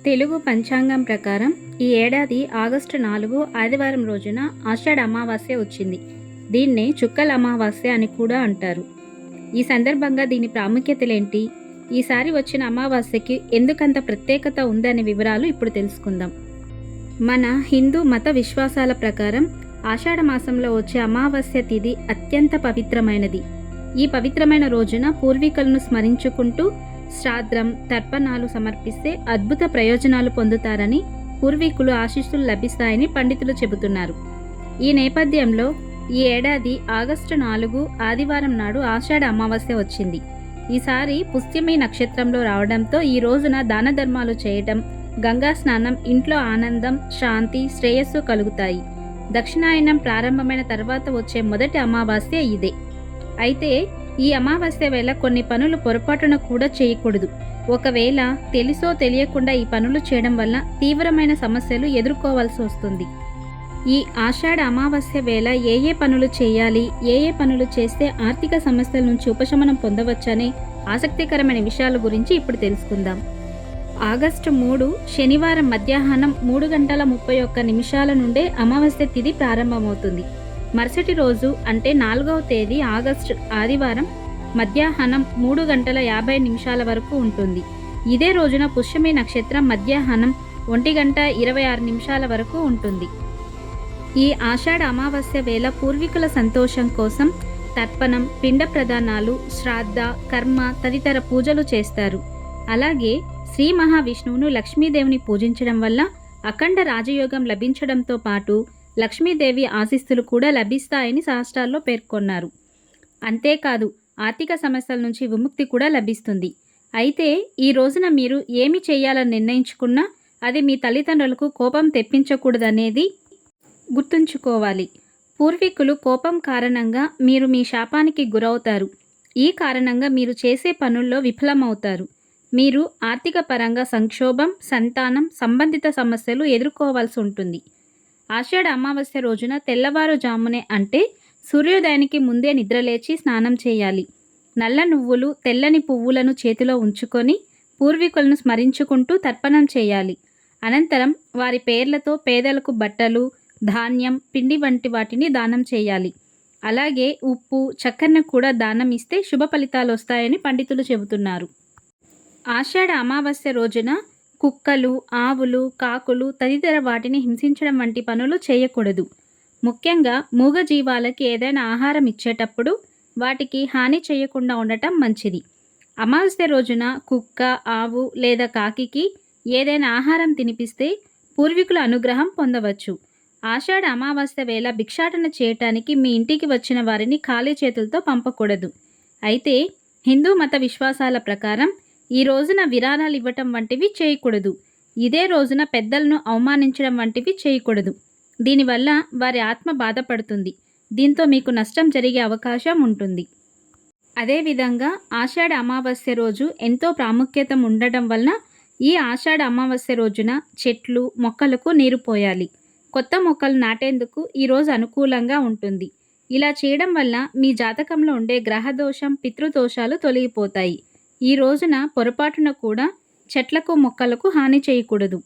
తెలుగు పంచాంగం ప్రకారం ఈ ఏడాది ఆగస్టు 4 ఆదివారం రోజున ఆషాఢ అమావాస్య వచ్చింది. దీన్నే చుక్కల అమావాస్య అని కూడా అంటారు. ఈ సందర్భంగా దీని ప్రాముఖ్యతలేంటి, ఈసారి వచ్చిన అమావాస్యకి ఎందుకంత ప్రత్యేకత ఉందనే వివరాలు ఇప్పుడు తెలుసుకుందాం. మన హిందూ మత విశ్వాసాల ప్రకారం ఆషాఢ మాసంలో వచ్చే అమావాస్య తిథి అత్యంత పవిత్రమైనది. ఈ పవిత్రమైన రోజున పూర్వీకులను స్మరించుకుంటూ శ్రాద్ధం, తర్పణాలు సమర్పిస్తే అద్భుత ప్రయోజనాలు పొందుతారని, పూర్వీకులు ఆశీస్సులు లభిస్తాయని పండితులు చెబుతున్నారు. ఈ నేపథ్యంలో ఈ ఏడాది ఆగస్టు 4 ఆదివారం నాడు ఆషాఢ అమావాస్య వచ్చింది. ఈసారి పుష్యమి నక్షత్రంలో రావడంతో ఈ రోజున దాన ధర్మాలు చేయటం, గంగా స్నానం, ఇంట్లో ఆనందం, శాంతి, శ్రేయస్సు కలుగుతాయి. దక్షిణాయనం ప్రారంభమైన తర్వాత వచ్చే మొదటి అమావాస్య ఇదే. అయితే ఈ అమావాస్య వేళ కొన్ని పనులు పొరపాటున కూడా చేయకూడదు. ఒకవేళ తెలుసో తెలియకుండా ఈ పనులు చేయడం వల్ల తీవ్రమైన సమస్యలు ఎదుర్కోవాల్సి వస్తుంది. ఈ ఆషాఢ అమావాస్య వేళ ఏ పనులు చేయాలి, ఏ పనులు చేస్తే ఆర్థిక సమస్యల నుంచి ఉపశమనం పొందవచ్చనే ఆసక్తికరమైన విషయాల గురించి ఇప్పుడు తెలుసుకుందాం. ఆగస్టు 3 శనివారం మధ్యాహ్నం 3:31 నుండే అమావాస్య తిథి ప్రారంభమవుతుంది. మరుసటి రోజు అంటే 4వ తేదీ ఆగస్టు ఆదివారం మధ్యాహ్నం 3:50 వరకు ఉంటుంది. ఇదే రోజున పుష్యమి నక్షత్రం మధ్యాహ్నం 1:26 వరకు ఉంటుంది. ఈ ఆషాఢ అమావాస్య వేళ పూర్వీకుల సంతోషం కోసం తర్పణం, పిండ ప్రదానాలు, శ్రాద్ధ, కర్మ తదితర పూజలు చేస్తారు. అలాగే శ్రీ మహావిష్ణువును, లక్ష్మీదేవిని పూజించడం వల్ల అఖండ రాజయోగం లభించడంతో పాటు లక్ష్మీదేవి ఆశీస్సులు కూడా లభిస్తాయని శాస్త్రాల్లో పేర్కొన్నారు. అంతేకాదు ఆర్థిక సమస్యల నుంచి విముక్తి కూడా లభిస్తుంది. అయితే ఈ రోజున మీరు ఏమి చేయాలని నిర్ణయించుకున్నా అది మీ తల్లిదండ్రులకు కోపం తెప్పించకూడదనేది గుర్తుంచుకోవాలి. పూర్వీకులు కోపం కారణంగా మీరు మీ శాపానికి గురవుతారు. ఈ కారణంగా మీరు చేసే పనుల్లో విఫలమవుతారు. మీరు ఆర్థిక పరంగా సంక్షోభం, సంతానం సంబంధిత సమస్యలు ఎదుర్కోవాల్సి ఉంటుంది. ఆషాఢ అమావాస్య రోజున తెల్లవారుజామునే అంటే సూర్యోదయానికి ముందే నిద్రలేచి స్నానం చేయాలి. నల్ల నువ్వులు, తెల్లని పువ్వులను చేతిలో ఉంచుకొని పూర్వీకులను స్మరించుకుంటూ తర్పణం చేయాలి. అనంతరం వారి పేర్లతో పేదలకు బట్టలు, ధాన్యం, పిండి వంటి వాటిని దానం చేయాలి. అలాగే ఉప్పు, చక్కెరను కూడా దానం ఇస్తే శుభ ఫలితాలు వస్తాయని పండితులు చెబుతున్నారు. ఆషాఢ అమావాస్య రోజున కుక్కలు, ఆవులు, కాకులు తదితర వాటిని హింసించడం వంటి పనులు చేయకూడదు. ముఖ్యంగా మూగజీవాలకి ఏదైనా ఆహారం ఇచ్చేటప్పుడు వాటికి హాని చేయకుండా ఉండటం మంచిది. అమావాస్య రోజున కుక్క, ఆవు లేదా కాకికి ఏదైనా ఆహారం తినిపిస్తే పూర్వీకుల అనుగ్రహం పొందవచ్చు. ఆషాఢ అమావాస్య వేళ భిక్షాటన చేయటానికి మీ ఇంటికి వచ్చిన వారిని ఖాళీ చేతులతో పంపకూడదు. అయితే హిందూ మత విశ్వాసాల ప్రకారం ఈ రోజున విరాళాలు ఇవ్వటం వంటివి చేయకూడదు. ఇదే రోజున పెద్దలను అవమానించడం వంటివి చేయకూడదు. దీనివల్ల వారి ఆత్మ బాధపడుతుంది. దీంతో మీకు నష్టం జరిగే అవకాశం ఉంటుంది. అదేవిధంగా ఆషాఢ అమావాస్య రోజు ఎంతో ప్రాముఖ్యత ఉండటం వలన ఈ ఆషాఢ అమావాస్య రోజున చెట్లు, మొక్కలకు నీరు పోయాలి. కొత్త మొక్కలు నాటేందుకు ఈరోజు అనుకూలంగా ఉంటుంది. ఇలా చేయడం వల్ల మీ జాతకంలో ఉండే గ్రహదోషం, పితృదోషాలు తొలగిపోతాయి. ఈ రోజున పొరపాటున కూడా చెట్లకు, మొక్కలకు హాని చేయకూడదు.